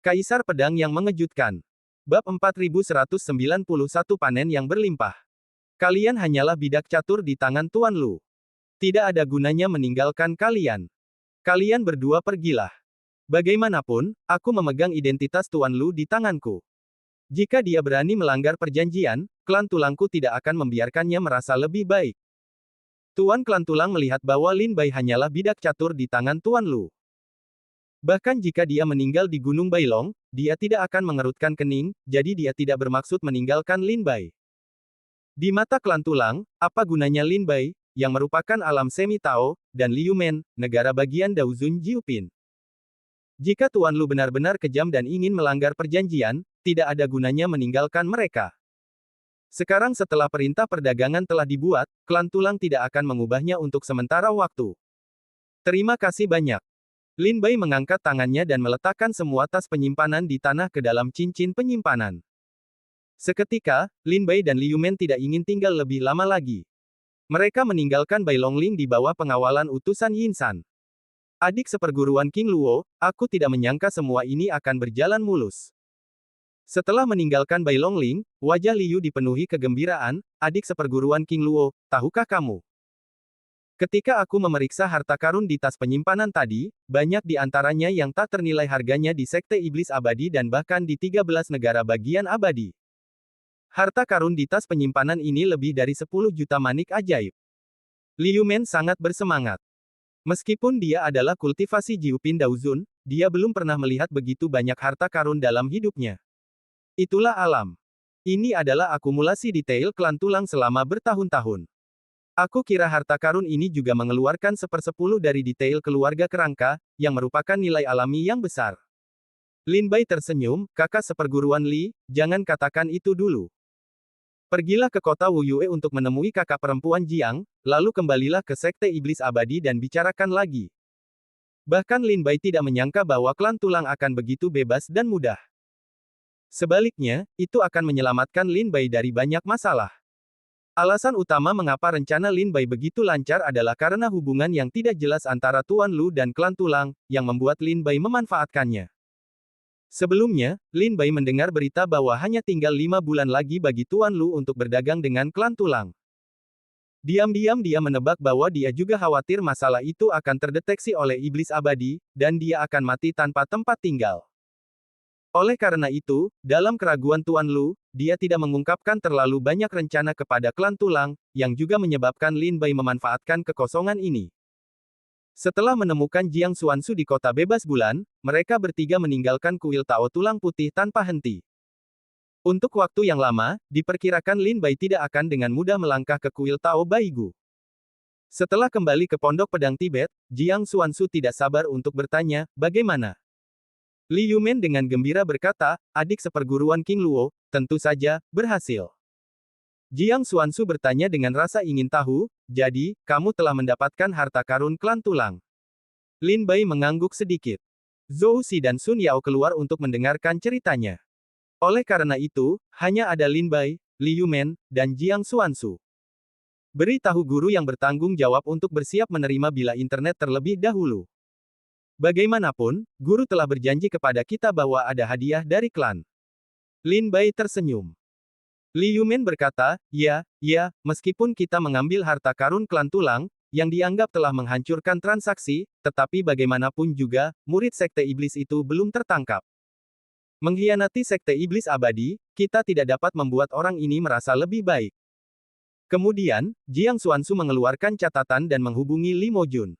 Kaisar Pedang yang Mengejutkan. Bab 4191 Panen yang Berlimpah. Kalian hanyalah bidak catur di tangan Tuan Lu. Tidak ada gunanya meninggalkan kalian. Kalian berdua pergilah. Bagaimanapun, aku memegang identitas Tuan Lu di tanganku. Jika dia berani melanggar perjanjian, klan tulangku tidak akan membiarkannya merasa lebih baik. Tuan klan tulang melihat bahwa Lin Bai hanyalah bidak catur di tangan Tuan Lu. Bahkan jika dia meninggal di Gunung Bailong, dia tidak akan mengerutkan kening, jadi dia tidak bermaksud meninggalkan Lin Bai. Di mata klan tulang, apa gunanya Lin Bai, yang merupakan alam semi Tao, dan Liu Men, negara bagian Daozun Jiupin? Jika Tuan Lu benar-benar kejam dan ingin melanggar perjanjian, tidak ada gunanya meninggalkan mereka. Sekarang setelah perintah perdagangan telah dibuat, klan tulang tidak akan mengubahnya untuk sementara waktu. Terima kasih banyak. Lin Bai mengangkat tangannya dan meletakkan semua tas penyimpanan di tanah ke dalam cincin penyimpanan. Seketika, Lin Bai dan Liu Men tidak ingin tinggal lebih lama lagi. Mereka meninggalkan Bai Longling di bawah pengawalan utusan Yin San. Adik seperguruan King Luo, aku tidak menyangka semua ini akan berjalan mulus. Setelah meninggalkan Bai Longling, wajah Liu dipenuhi kegembiraan. Adik seperguruan King Luo, tahukah kamu? Ketika aku memeriksa harta karun di tas penyimpanan tadi, banyak di antaranya yang tak ternilai harganya di Sekte Iblis Abadi dan bahkan di 13 negara bagian abadi. Harta karun di tas penyimpanan ini lebih dari 10 juta manik ajaib. Liu Men sangat bersemangat. Meskipun dia adalah kultivasi Jiupin Daozun, dia belum pernah melihat begitu banyak harta karun dalam hidupnya. Itulah alam. Ini adalah akumulasi detail klan tulang selama bertahun-tahun. Aku kira harta karun ini juga mengeluarkan 1/10 dari detail keluarga kerangka, yang merupakan nilai alami yang besar. Lin Bai tersenyum, kakak seperguruan Li, jangan katakan itu dulu. Pergilah ke kota Wu Yue untuk menemui kakak perempuan Jiang, lalu kembalilah ke Sekte Iblis Abadi dan bicarakan lagi. Bahkan Lin Bai tidak menyangka bahwa klan tulang akan begitu bebas dan mudah. Sebaliknya, itu akan menyelamatkan Lin Bai dari banyak masalah. Alasan utama mengapa rencana Lin Bai begitu lancar adalah karena hubungan yang tidak jelas antara Tuan Lu dan klan tulang, yang membuat Lin Bai memanfaatkannya. Sebelumnya, Lin Bai mendengar berita bahwa hanya tinggal 5 bulan lagi bagi Tuan Lu untuk berdagang dengan klan tulang. Diam-diam dia menebak bahwa dia juga khawatir masalah itu akan terdeteksi oleh Iblis Abadi, dan dia akan mati tanpa tempat tinggal. Oleh karena itu, dalam keraguan Tuan Lu, dia tidak mengungkapkan terlalu banyak rencana kepada klan tulang, yang juga menyebabkan Lin Bai memanfaatkan kekosongan ini. Setelah menemukan Jiang Xuansu di kota bebas bulan, mereka bertiga meninggalkan kuil Tao Tulang Putih tanpa henti. Untuk waktu yang lama, diperkirakan Lin Bai tidak akan dengan mudah melangkah ke kuil Tao Baigu. Setelah kembali ke Pondok Pedang Tibet, Jiang Xuansu tidak sabar untuk bertanya, bagaimana? Liu Men dengan gembira berkata, adik seperguruan King Luo, tentu saja, berhasil. Jiang Xuansu bertanya dengan rasa ingin tahu, jadi, kamu telah mendapatkan harta karun klan tulang. Lin Bai mengangguk sedikit. Zhou Xi dan Sun Yao keluar untuk mendengarkan ceritanya. Oleh karena itu, hanya ada Lin Bai, Liu Men, dan Jiang Xuansu. Beritahu guru yang bertanggung jawab untuk bersiap menerima bila internet terlebih dahulu. Bagaimanapun, guru telah berjanji kepada kita bahwa ada hadiah dari klan. Lin Bai tersenyum. Liu Men berkata, ya, meskipun kita mengambil harta karun klan tulang, yang dianggap telah menghancurkan transaksi, tetapi bagaimanapun juga, murid Sekte Iblis itu belum tertangkap. Mengkhianati Sekte Iblis Abadi, kita tidak dapat membuat orang ini merasa lebih baik. Kemudian, Jiang Xuansu mengeluarkan catatan dan menghubungi Li Mojun.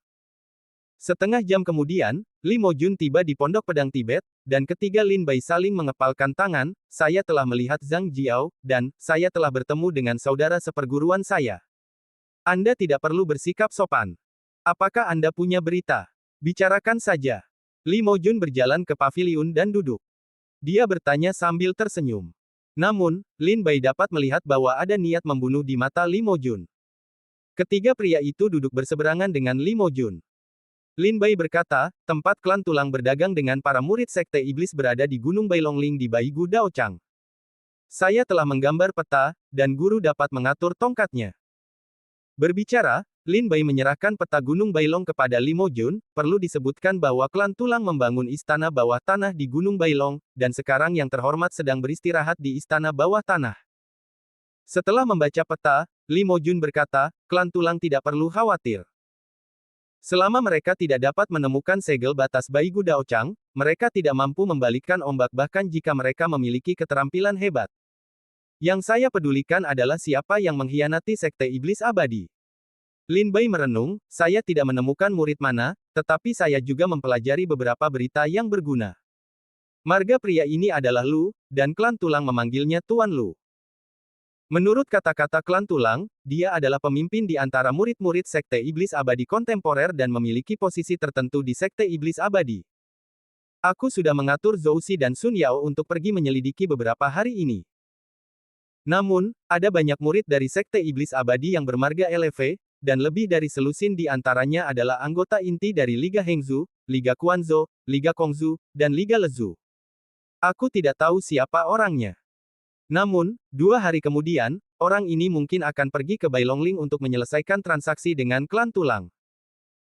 Setengah jam kemudian, Li Mojun tiba di Pondok Pedang Tibet, dan ketiga Lin Bai saling mengepalkan tangan, saya telah melihat Zhang Jiao, dan, saya telah bertemu dengan saudara seperguruan saya. Anda tidak perlu bersikap sopan. Apakah Anda punya berita? Bicarakan saja. Li Mojun berjalan ke paviliun dan duduk. Dia bertanya sambil tersenyum. Namun, Lin Bai dapat melihat bahwa ada niat membunuh di mata Li Mojun. Ketiga pria itu duduk berseberangan dengan Li Mojun. Lin Bai berkata, tempat klan tulang berdagang dengan para murid Sekte Iblis berada di Gunung Bailongling di Baigu Daochang. Saya telah menggambar peta, dan guru dapat mengatur tongkatnya. Berbicara, Lin Bai menyerahkan peta Gunung Bailong kepada Li Mojun. Perlu disebutkan bahwa klan Tulang membangun istana bawah tanah di Gunung Bailong, dan sekarang yang terhormat sedang beristirahat di istana bawah tanah. Setelah membaca peta, Li Mojun berkata, klan Tulang tidak perlu khawatir. Selama mereka tidak dapat menemukan segel batas Baigu Daochang, mereka tidak mampu membalikkan ombak bahkan jika mereka memiliki keterampilan hebat. Yang saya pedulikan adalah siapa yang mengkhianati Sekte Iblis Abadi. Lin Bai merenung, saya tidak menemukan murid mana, tetapi saya juga mempelajari beberapa berita yang berguna. Marga pria ini adalah Lu, dan klan Tulang memanggilnya Tuan Lu. Menurut kata-kata klan Tulang, dia adalah pemimpin di antara murid-murid Sekte Iblis Abadi kontemporer dan memiliki posisi tertentu di Sekte Iblis Abadi. Aku sudah mengatur Zhou Xi dan Sun Yao untuk pergi menyelidiki beberapa hari ini. Namun, ada banyak murid dari Sekte Iblis Abadi yang bermarga eleve, dan lebih dari selusin di antaranya adalah anggota inti dari Liga Hengzu, Liga Quanzhou, Liga Kongzu, dan Liga Lezu. Aku tidak tahu siapa orangnya. Namun, 2 hari kemudian, orang ini mungkin akan pergi ke Bailongling untuk menyelesaikan transaksi dengan klan Tulang.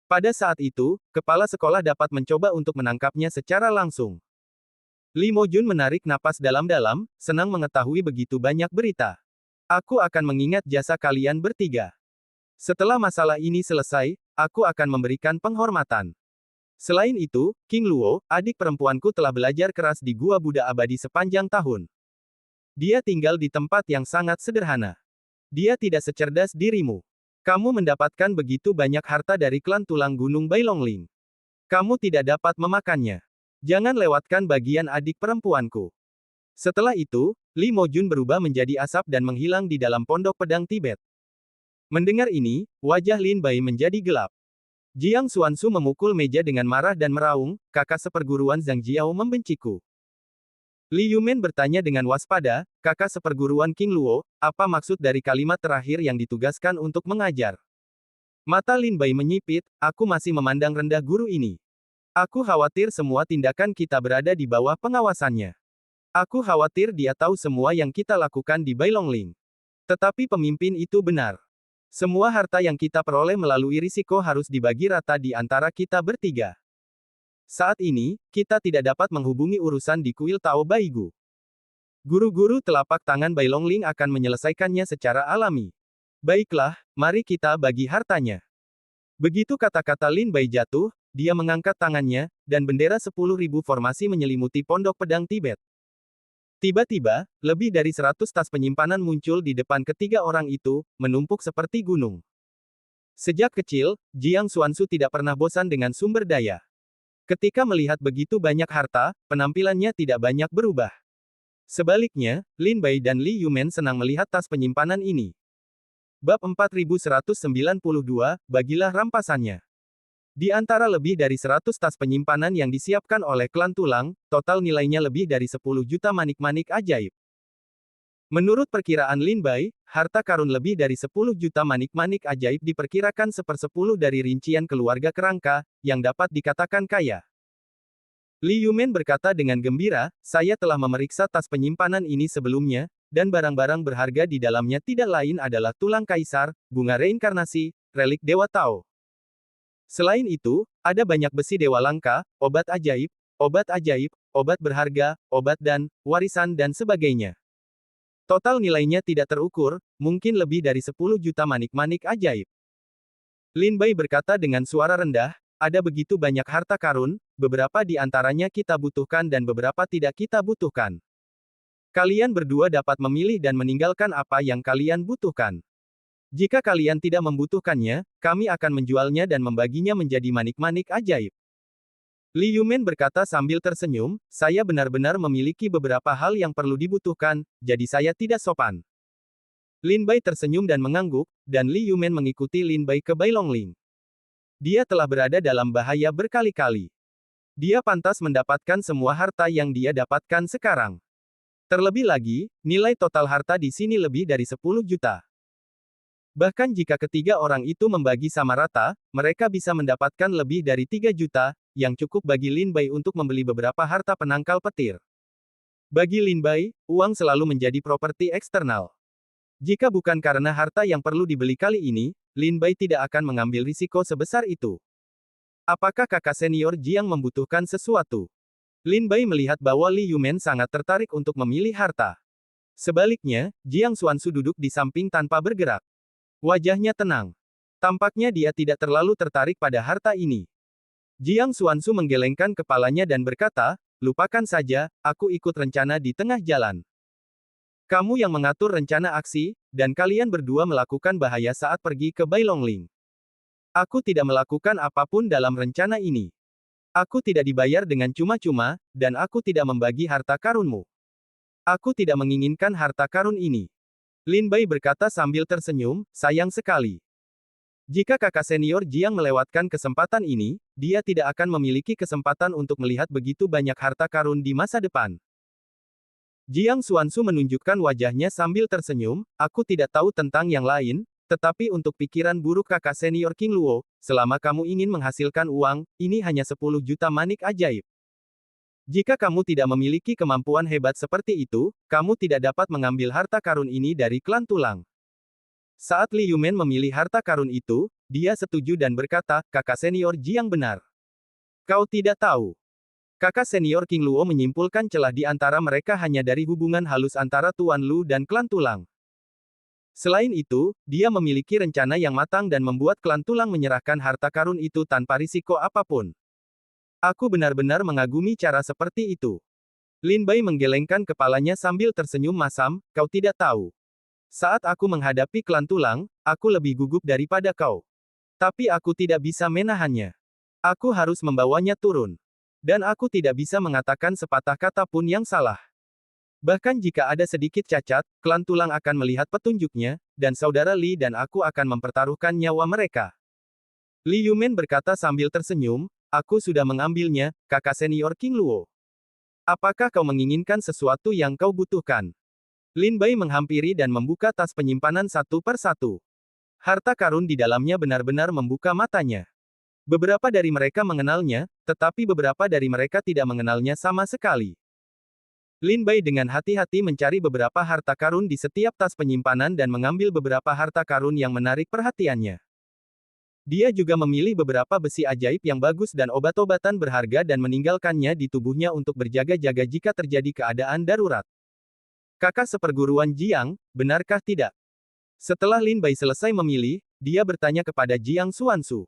Pada saat itu, kepala sekolah dapat mencoba untuk menangkapnya secara langsung. Li Mojun menarik napas dalam-dalam, senang mengetahui begitu banyak berita. Aku akan mengingat jasa kalian bertiga. Setelah masalah ini selesai, aku akan memberikan penghormatan. Selain itu, King Luo, adik perempuanku telah belajar keras di Gua Buddha Abadi sepanjang tahun. Dia tinggal di tempat yang sangat sederhana. Dia tidak secerdas dirimu. Kamu mendapatkan begitu banyak harta dari klan Tulang Gunung Bailongling. Kamu tidak dapat memakannya. Jangan lewatkan bagian adik perempuanku. Setelah itu, Li Mojun berubah menjadi asap dan menghilang di dalam pondok pedang Tibet. Mendengar ini, wajah Lin Bai menjadi gelap. Jiang Xuanzu memukul meja dengan marah dan meraung, kakak seperguruan Zhang Jiao membenciku. Li Yumen bertanya dengan waspada, kakak seperguruan King Luo, apa maksud dari kalimat terakhir yang ditugaskan untuk mengajar? Mata Lin Bai menyipit, aku masih memandang rendah guru ini. Aku khawatir semua tindakan kita berada di bawah pengawasannya. Aku khawatir dia tahu semua yang kita lakukan di Bailongling. Tetapi pemimpin itu benar. Semua harta yang kita peroleh melalui risiko harus dibagi rata di antara kita bertiga. Saat ini, kita tidak dapat menghubungi urusan di kuil Tao Baigu. Guru-guru telapak tangan Bailongling akan menyelesaikannya secara alami. Baiklah, mari kita bagi hartanya. Begitu kata-kata Lin Bai jatuh, dia mengangkat tangannya, dan bendera 10.000 formasi menyelimuti pondok pedang Tibet. Tiba-tiba, lebih dari 100 tas penyimpanan muncul di depan ketiga orang itu, menumpuk seperti gunung. Sejak kecil, Jiang Xuanzu tidak pernah bosan dengan sumber daya. Ketika melihat begitu banyak harta, penampilannya tidak banyak berubah. Sebaliknya, Lin Bai dan Li Yumen senang melihat tas penyimpanan ini. Bab 4192, bagilah rampasannya. Di antara lebih dari 100 tas penyimpanan yang disiapkan oleh klan Tulang, total nilainya lebih dari 10 juta manik-manik ajaib. Menurut perkiraan Lin Bai, harta karun lebih dari 10 juta manik-manik ajaib diperkirakan 1/10 dari rincian keluarga kerangka, yang dapat dikatakan kaya. Li Yumen berkata dengan gembira, saya telah memeriksa tas penyimpanan ini sebelumnya, dan barang-barang berharga di dalamnya tidak lain adalah tulang kaisar, bunga reinkarnasi, relik Dewa Tao. Selain itu, ada banyak besi dewa langka, obat ajaib, obat berharga, obat dan warisan dan sebagainya. Total nilainya tidak terukur, mungkin lebih dari 10 juta manik-manik ajaib. Lin Bai berkata dengan suara rendah, ada begitu banyak harta karun, beberapa di antaranya kita butuhkan dan beberapa tidak kita butuhkan. Kalian berdua dapat memilih dan meninggalkan apa yang kalian butuhkan. Jika kalian tidak membutuhkannya, kami akan menjualnya dan membaginya menjadi manik-manik ajaib. Li Yumen berkata sambil tersenyum, saya benar-benar memiliki beberapa hal yang perlu dibutuhkan, jadi saya tidak sopan. Lin Bai tersenyum dan mengangguk, dan Li Yumen mengikuti Lin Bai ke Bailongling. Dia telah berada dalam bahaya berkali-kali. Dia pantas mendapatkan semua harta yang dia dapatkan sekarang. Terlebih lagi, nilai total harta di sini lebih dari 10 juta. Bahkan jika ketiga orang itu membagi sama rata, mereka bisa mendapatkan lebih dari 3 juta, yang cukup bagi Lin Bai untuk membeli beberapa harta penangkal petir. Bagi Lin Bai, uang selalu menjadi properti eksternal. Jika bukan karena harta yang perlu dibeli kali ini, Lin Bai tidak akan mengambil risiko sebesar itu. Apakah kakak senior Jiang membutuhkan sesuatu? Lin Bai melihat bahwa Li Yumen sangat tertarik untuk memilih harta. Sebaliknya, Jiang Xuanzu duduk di samping tanpa bergerak. Wajahnya tenang. Tampaknya dia tidak terlalu tertarik pada harta ini. Jiang Xuanzu menggelengkan kepalanya dan berkata, lupakan saja, aku ikut rencana di tengah jalan. Kamu yang mengatur rencana aksi, dan kalian berdua melakukan bahaya saat pergi ke Bailongling. Aku tidak melakukan apapun dalam rencana ini. Aku tidak dibayar dengan cuma-cuma, dan aku tidak membagi harta karunmu. Aku tidak menginginkan harta karun ini. Lin Bai berkata sambil tersenyum, sayang sekali. Jika kakak senior Jiang melewatkan kesempatan ini, dia tidak akan memiliki kesempatan untuk melihat begitu banyak harta karun di masa depan. Jiang Xuanzu menunjukkan wajahnya sambil tersenyum, aku tidak tahu tentang yang lain, tetapi untuk pikiran buruk kakak senior King Luo, selama kamu ingin menghasilkan uang, ini hanya 10 juta manik ajaib. Jika kamu tidak memiliki kemampuan hebat seperti itu, kamu tidak dapat mengambil harta karun ini dari klan tulang. Saat Li Yumen memilih harta karun itu, dia setuju dan berkata, kakak senior Jiang benar. Kau tidak tahu. Kakak senior King Luo menyimpulkan celah di antara mereka hanya dari hubungan halus antara Tuan Lu dan klan tulang. Selain itu, dia memiliki rencana yang matang dan membuat klan tulang menyerahkan harta karun itu tanpa risiko apapun. Aku benar-benar mengagumi cara seperti itu. Lin Bai menggelengkan kepalanya sambil tersenyum masam, kau tidak tahu. Saat aku menghadapi klan tulang, aku lebih gugup daripada kau. Tapi aku tidak bisa menahannya. Aku harus membawanya turun. Dan aku tidak bisa mengatakan sepatah kata pun yang salah. Bahkan jika ada sedikit cacat, klan tulang akan melihat petunjuknya, dan saudara Li dan aku akan mempertaruhkan nyawa mereka. Li Yumen berkata sambil tersenyum, aku sudah mengambilnya, kakak senior King Luo. Apakah kau menginginkan sesuatu yang kau butuhkan? Lin Bai menghampiri dan membuka tas penyimpanan satu per satu. Harta karun di dalamnya benar-benar membuka matanya. Beberapa dari mereka mengenalnya, tetapi beberapa dari mereka tidak mengenalnya sama sekali. Lin Bai dengan hati-hati mencari beberapa harta karun di setiap tas penyimpanan dan mengambil beberapa harta karun yang menarik perhatiannya. Dia juga memilih beberapa besi ajaib yang bagus dan obat-obatan berharga dan meninggalkannya di tubuhnya untuk berjaga-jaga jika terjadi keadaan darurat. Kakak seperguruan Jiang, benarkah tidak? Setelah Lin Bai selesai memilih, dia bertanya kepada Jiang Xuanzu.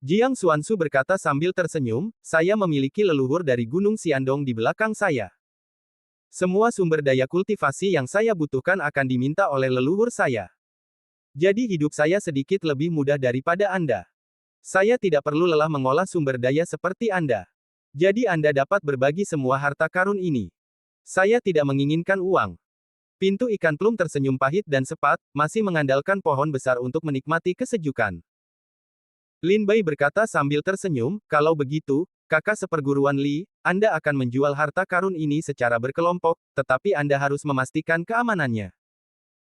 Jiang Xuanzu berkata sambil tersenyum, saya memiliki leluhur dari Gunung Xiandong di belakang saya. Semua sumber daya kultivasi yang saya butuhkan akan diminta oleh leluhur saya. Jadi hidup saya sedikit lebih mudah daripada Anda. Saya tidak perlu lelah mengolah sumber daya seperti Anda. Jadi Anda dapat berbagi semua harta karun ini. Saya tidak menginginkan uang. Pintu ikan plum tersenyum pahit dan sepat, masih mengandalkan pohon besar untuk menikmati kesejukan. Lin Bai berkata sambil tersenyum, kalau begitu, kakak seperguruan Li, Anda akan menjual harta karun ini secara berkelompok, tetapi Anda harus memastikan keamanannya.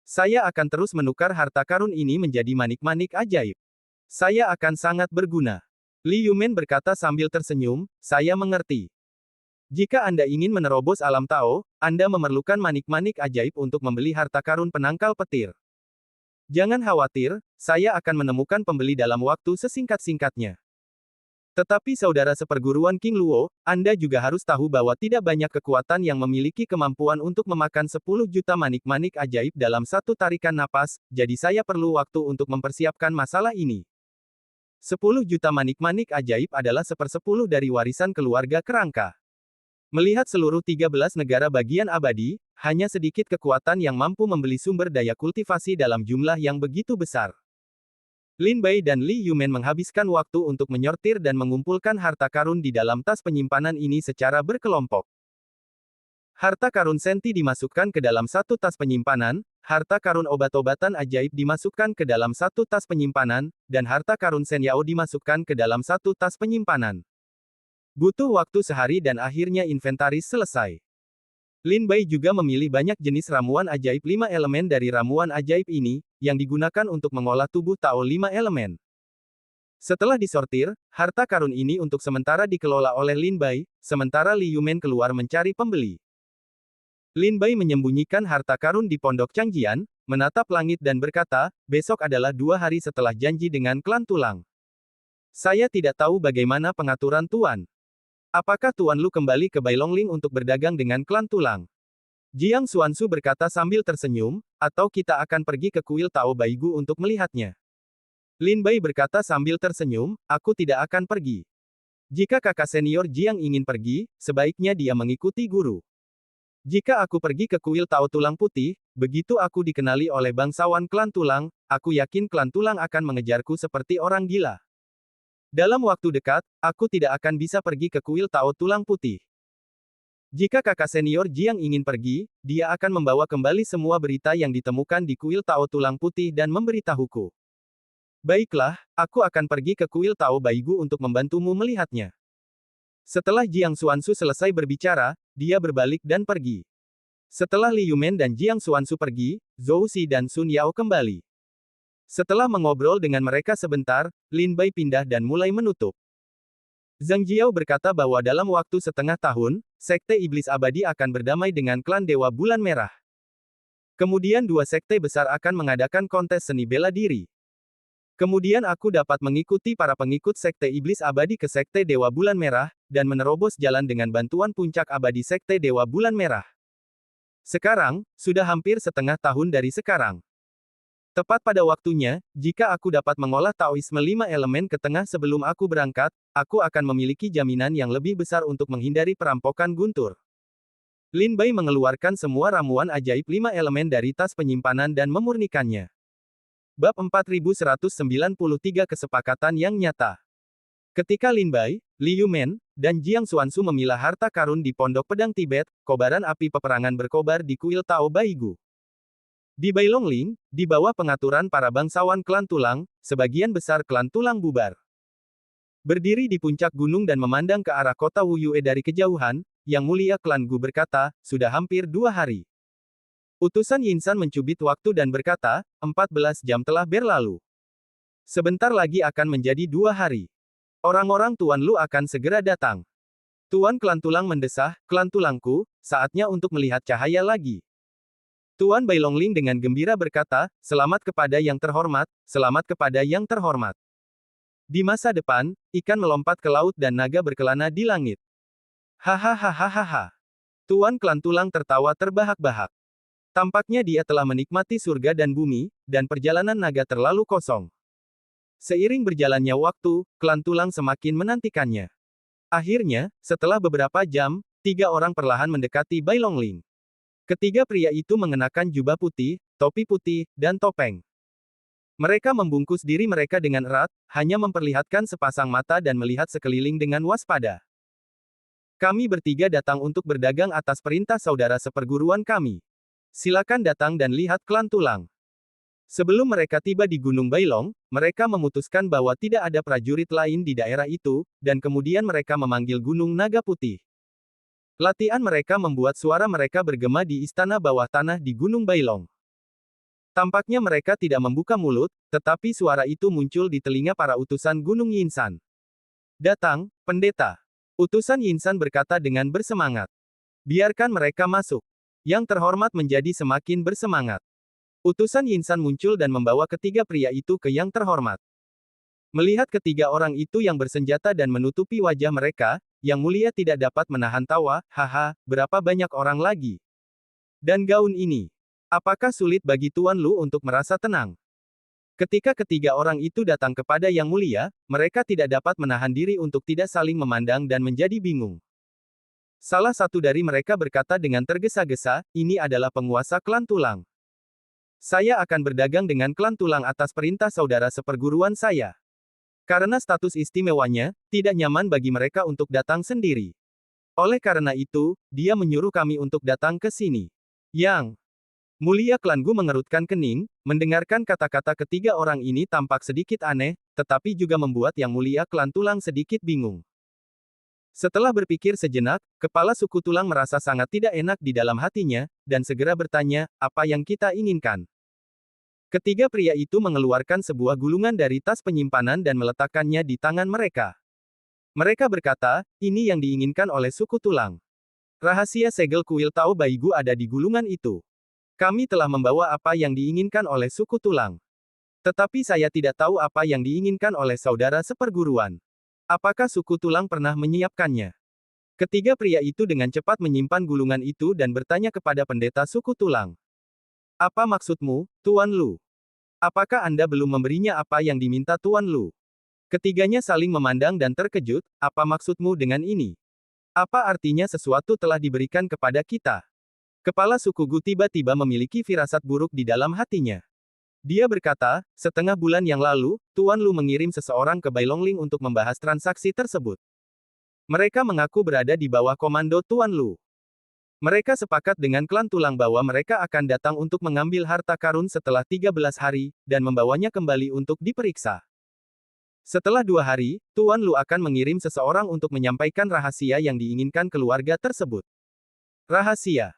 Saya akan terus menukar harta karun ini menjadi manik-manik ajaib. Saya akan sangat berguna. Li Yumen berkata sambil tersenyum, saya mengerti. Jika Anda ingin menerobos alam Tao, Anda memerlukan manik-manik ajaib untuk membeli harta karun penangkal petir. Jangan khawatir, saya akan menemukan pembeli dalam waktu sesingkat-singkatnya. Tetapi saudara seperguruan King Luo, Anda juga harus tahu bahwa tidak banyak kekuatan yang memiliki kemampuan untuk memakan 10 juta manik-manik ajaib dalam satu tarikan napas, jadi saya perlu waktu untuk mempersiapkan masalah ini. 10 juta manik-manik ajaib adalah 1/10 dari warisan keluarga kerangka. Melihat seluruh 13 negara bagian abadi, hanya sedikit kekuatan yang mampu membeli sumber daya kultivasi dalam jumlah yang begitu besar. Lin Bai dan Li Yumen menghabiskan waktu untuk menyortir dan mengumpulkan harta karun di dalam tas penyimpanan ini secara berkelompok. Harta karun senti dimasukkan ke dalam satu tas penyimpanan, harta karun obat-obatan ajaib dimasukkan ke dalam satu tas penyimpanan, dan harta karun Sen Yao dimasukkan ke dalam satu tas penyimpanan. Butuh waktu sehari dan akhirnya inventaris selesai. Lin Bai juga memilih banyak jenis ramuan ajaib 5 elemen dari ramuan ajaib ini, yang digunakan untuk mengolah tubuh Tao 5 elemen. Setelah disortir, harta karun ini untuk sementara dikelola oleh Lin Bai, sementara Li Yumen keluar mencari pembeli. Lin Bai menyembunyikan harta karun di pondok Changjian, menatap langit dan berkata, besok adalah 2 hari setelah janji dengan klan tulang. Saya tidak tahu bagaimana pengaturan Tuan. Apakah Tuan Lu kembali ke Bailongling untuk berdagang dengan klan tulang? Jiang Xuansu berkata sambil tersenyum, atau kita akan pergi ke kuil Tao Baigu untuk melihatnya. Lin Bai berkata sambil tersenyum, aku tidak akan pergi. Jika kakak senior Jiang ingin pergi, sebaiknya dia mengikuti guru. Jika aku pergi ke kuil Tao Tulang Putih, begitu aku dikenali oleh bangsawan klan tulang, aku yakin klan tulang akan mengejarku seperti orang gila. Dalam waktu dekat, aku tidak akan bisa pergi ke kuil Tao Tulang Putih. Jika kakak senior Jiang ingin pergi, dia akan membawa kembali semua berita yang ditemukan di kuil Tao Tulang Putih dan memberitahuku. Baiklah, aku akan pergi ke kuil Tao Baigu untuk membantumu melihatnya. Setelah Jiang Xuansu selesai berbicara, dia berbalik dan pergi. Setelah Li Yumen dan Jiang Xuansu pergi, Zhou Xi dan Sun Yao kembali. Setelah mengobrol dengan mereka sebentar, Lin Bai pindah dan mulai menutup. Zhang Jiao berkata bahwa dalam waktu setengah tahun, Sekte Iblis Abadi akan berdamai dengan klan Dewa Bulan Merah. Kemudian dua sekte besar akan mengadakan kontes seni bela diri. Kemudian aku dapat mengikuti para pengikut Sekte Iblis Abadi ke Sekte Dewa Bulan Merah, dan menerobos jalan dengan bantuan puncak abadi Sekte Dewa Bulan Merah. Sekarang, sudah hampir setengah tahun dari sekarang. Tepat pada waktunya, jika aku dapat mengolah Taoisme 5 elemen ke tengah sebelum aku berangkat, aku akan memiliki jaminan yang lebih besar untuk menghindari perampokan guntur. Lin Bai mengeluarkan semua ramuan ajaib 5 elemen dari tas penyimpanan dan memurnikannya. Bab 4193 Kesepakatan yang Nyata. Ketika Lin Bai, Li Yumen, dan Jiang Xuansu memilah harta karun di Pondok Pedang Tibet, kobaran api peperangan berkobar di kuil Tao Baigu. Di Bailongling, di bawah pengaturan para bangsawan klan tulang, sebagian besar klan tulang bubar. Berdiri di puncak gunung dan memandang ke arah kota Wuyue dari kejauhan, Yang Mulia Klan Gu berkata, sudah hampir 2 hari. Utusan Yinsan mencubit waktu dan berkata, 14 jam telah berlalu. Sebentar lagi akan menjadi 2 hari. Orang-orang Tuan Lu akan segera datang. Tuan Klan Tulang mendesah, klan tulangku, saatnya untuk melihat cahaya lagi. Tuan Bailongling dengan gembira berkata, selamat kepada yang terhormat, selamat kepada yang terhormat. Di masa depan, ikan melompat ke laut dan naga berkelana di langit. Hahaha. Tuan Klan Tulang tertawa terbahak-bahak. Tampaknya dia telah menikmati surga dan bumi, dan perjalanan naga terlalu kosong. Seiring berjalannya waktu, klan tulang semakin menantikannya. Akhirnya, setelah beberapa jam, 3 orang perlahan mendekati Bailongling. Ketiga pria itu mengenakan jubah putih, topi putih, dan topeng. Mereka membungkus diri mereka dengan erat, hanya memperlihatkan sepasang mata dan melihat sekeliling dengan waspada. Kami bertiga datang untuk berdagang atas perintah saudara seperguruan kami. Silakan datang dan lihat klan tulang. Sebelum mereka tiba di Gunung Bailong, mereka memutuskan bahwa tidak ada prajurit lain di daerah itu, dan kemudian mereka memanggil Gunung Naga Putih. Latihan mereka membuat suara mereka bergema di istana bawah tanah di Gunung Bailong. Tampaknya mereka tidak membuka mulut, tetapi suara itu muncul di telinga para utusan Gunung Yinsan. Datang, pendeta. Utusan Yinsan berkata dengan bersemangat. Biarkan mereka masuk. Yang terhormat menjadi semakin bersemangat. Utusan Yinsan muncul dan membawa ketiga pria itu ke yang terhormat. Melihat ketiga orang itu yang bersenjata dan menutupi wajah mereka, Yang Mulia tidak dapat menahan tawa, haha, berapa banyak orang lagi. Dan gaun ini. Apakah sulit bagi Tuan Lu untuk merasa tenang? Ketika ketiga orang itu datang kepada Yang Mulia, mereka tidak dapat menahan diri untuk tidak saling memandang dan menjadi bingung. Salah satu dari mereka berkata dengan tergesa-gesa, ini adalah penguasa klan tulang. Saya akan berdagang dengan klan tulang atas perintah saudara seperguruan saya. Karena status istimewanya, tidak nyaman bagi mereka untuk datang sendiri. Oleh karena itu, dia menyuruh kami untuk datang ke sini. Yang Mulia Klan Gu mengerutkan kening, mendengarkan kata-kata ketiga orang ini tampak sedikit aneh, tetapi juga membuat Yang Mulia Klan Tulang sedikit bingung. Setelah berpikir sejenak, kepala suku tulang merasa sangat tidak enak di dalam hatinya, dan segera bertanya, apa yang kita inginkan? Ketiga pria itu mengeluarkan sebuah gulungan dari tas penyimpanan dan meletakkannya di tangan mereka. Mereka berkata, ini yang diinginkan oleh suku tulang. Rahasia segel kuil Tao Baigu ada di gulungan itu. Kami telah membawa apa yang diinginkan oleh suku tulang. Tetapi saya tidak tahu apa yang diinginkan oleh saudara seperguruan. Apakah suku tulang pernah menyiapkannya? Ketiga pria itu dengan cepat menyimpan gulungan itu dan bertanya kepada pendeta suku tulang. Apa maksudmu, Tuan Lu? Apakah Anda belum memberinya apa yang diminta Tuan Lu? Ketiganya saling memandang dan terkejut, apa maksudmu dengan ini? Apa artinya sesuatu telah diberikan kepada kita? Kepala suku Gu tiba-tiba memiliki firasat buruk di dalam hatinya. Dia berkata, setengah bulan yang lalu, Tuan Lu mengirim seseorang ke Bailongling untuk membahas transaksi tersebut. Mereka mengaku berada di bawah komando Tuan Lu. Mereka sepakat dengan klan tulang bahwa mereka akan datang untuk mengambil harta karun setelah 13 hari, dan membawanya kembali untuk diperiksa. Setelah 2 hari, Tuan Lu akan mengirim seseorang untuk menyampaikan rahasia yang diinginkan keluarga tersebut. Rahasia.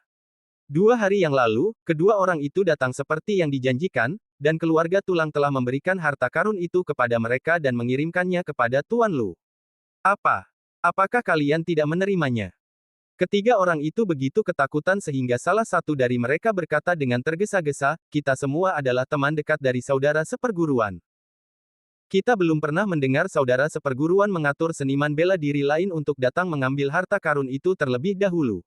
2 hari yang lalu, kedua orang itu datang seperti yang dijanjikan, dan keluarga tulang telah memberikan harta karun itu kepada mereka dan mengirimkannya kepada Tuan Lu. Apa? Apakah kalian tidak menerimanya? Ketiga orang itu begitu ketakutan sehingga salah satu dari mereka berkata dengan tergesa-gesa, kita semua adalah teman dekat dari saudara seperguruan. Kita belum pernah mendengar saudara seperguruan mengatur seniman bela diri lain untuk datang mengambil harta karun itu terlebih dahulu.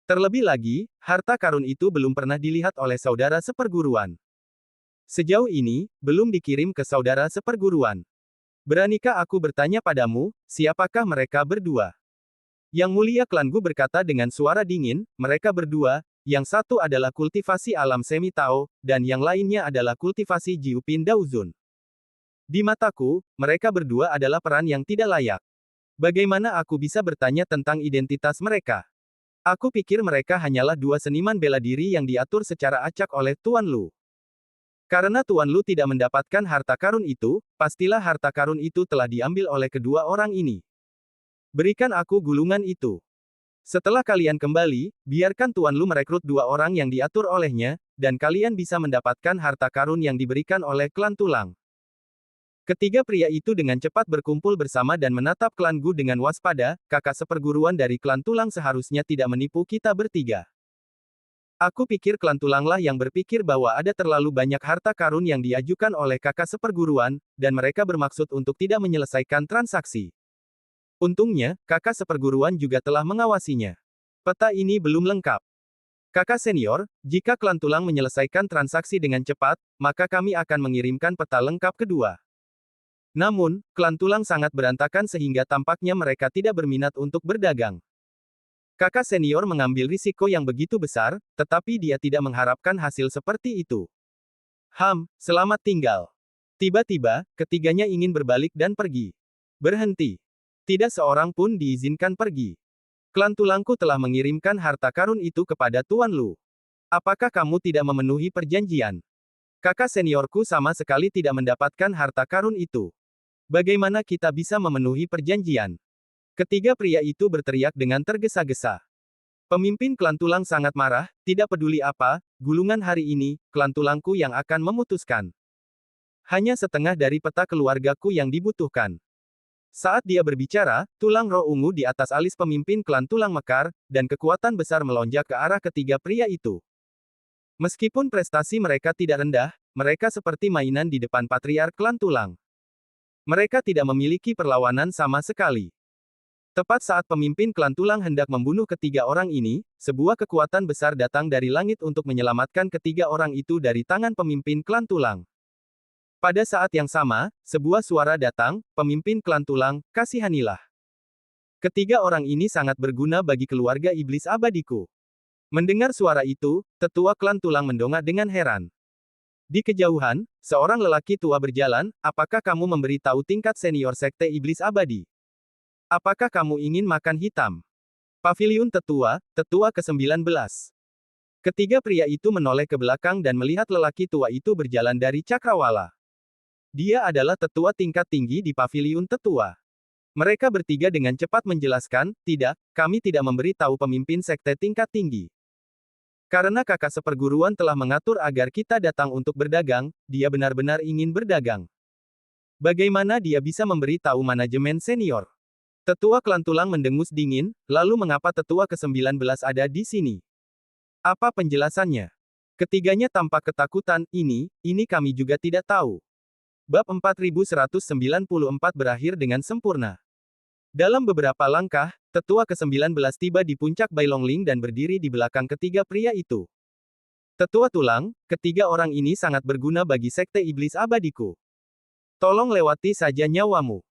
Terlebih lagi, harta karun itu belum pernah dilihat oleh saudara seperguruan. Sejauh ini, belum dikirim ke saudara seperguruan. Beranikah aku bertanya padamu, siapakah mereka berdua? Yang mulia klan Gu berkata dengan suara dingin, mereka berdua, yang satu adalah kultivasi alam semi Tao, dan yang lainnya adalah kultivasi Jiupin Daozun. Di mataku, mereka berdua adalah peran yang tidak layak. Bagaimana aku bisa bertanya tentang identitas mereka? Aku pikir mereka hanyalah dua seniman bela diri yang diatur secara acak oleh Tuan Lu. Karena Tuan Lu tidak mendapatkan harta karun itu, pastilah harta karun itu telah diambil oleh kedua orang ini. Berikan aku gulungan itu. Setelah kalian kembali, biarkan Tuan Lu merekrut dua orang yang diatur olehnya, dan kalian bisa mendapatkan harta karun yang diberikan oleh klan tulang. Ketiga pria itu dengan cepat berkumpul bersama dan menatap klan Gu dengan waspada, kakak seperguruan dari klan tulang seharusnya tidak menipu kita bertiga. Aku pikir klan tulanglah yang berpikir bahwa ada terlalu banyak harta karun yang diajukan oleh kakak seperguruan, dan mereka bermaksud untuk tidak menyelesaikan transaksi. Untungnya, kakak seperguruan juga telah mengawasinya. Peta ini belum lengkap. Kakak senior, jika klan tulang menyelesaikan transaksi dengan cepat, maka kami akan mengirimkan peta lengkap kedua. Namun, klan tulang sangat berantakan sehingga tampaknya mereka tidak berminat untuk berdagang. Kakak senior mengambil risiko yang begitu besar, tetapi dia tidak mengharapkan hasil seperti itu. Selamat tinggal. Tiba-tiba, ketiganya ingin berbalik dan pergi. Berhenti. Tidak seorang pun diizinkan pergi. Klan tulangku telah mengirimkan harta karun itu kepada Tuan Lu. Apakah kamu tidak memenuhi perjanjian? Kakak seniorku sama sekali tidak mendapatkan harta karun itu. Bagaimana kita bisa memenuhi perjanjian? Ketiga pria itu berteriak dengan tergesa-gesa. Pemimpin klan tulang sangat marah, tidak peduli apa, gulungan hari ini, klan tulangku yang akan memutuskan. Hanya setengah dari peta keluargaku yang dibutuhkan. Saat dia berbicara, tulang roh ungu di atas alis pemimpin klan tulang mekar, dan kekuatan besar melonjak ke arah ketiga pria itu. Meskipun prestasi mereka tidak rendah, mereka seperti mainan di depan patriark klan tulang. Mereka tidak memiliki perlawanan sama sekali. Tepat saat pemimpin klan tulang hendak membunuh ketiga orang ini, sebuah kekuatan besar datang dari langit untuk menyelamatkan ketiga orang itu dari tangan pemimpin klan tulang. Pada saat yang sama, sebuah suara datang, pemimpin klan tulang, kasihanilah. Ketiga orang ini sangat berguna bagi keluarga iblis abadiku. Mendengar suara itu, tetua klan tulang mendongak dengan heran. Di kejauhan, seorang lelaki tua berjalan, apakah kamu memberi tahu tingkat senior sekte iblis abadi? Apakah kamu ingin makan hitam? Paviliun tetua ke-19. Ketiga pria itu menoleh ke belakang dan melihat lelaki tua itu berjalan dari cakrawala. Dia adalah tetua tingkat tinggi di paviliun tetua. Mereka bertiga dengan cepat menjelaskan, tidak, kami tidak memberi tahu pemimpin sekte tingkat tinggi. Karena kakak seperguruan telah mengatur agar kita datang untuk berdagang, dia benar-benar ingin berdagang. Bagaimana dia bisa memberi tahu manajemen senior? Tetua klan tulang mendengus dingin, lalu mengapa tetua ke-19 ada di sini? Apa penjelasannya? Ketiganya tampak ketakutan, ini kami juga tidak tahu. Bab 4194 berakhir dengan sempurna. Dalam beberapa langkah, tetua ke-19 tiba di puncak Bailongling dan berdiri di belakang ketiga pria itu. Tetua tulang, ketiga orang ini sangat berguna bagi Sekte Iblis Abadiku. Tolong lewati saja nyawamu.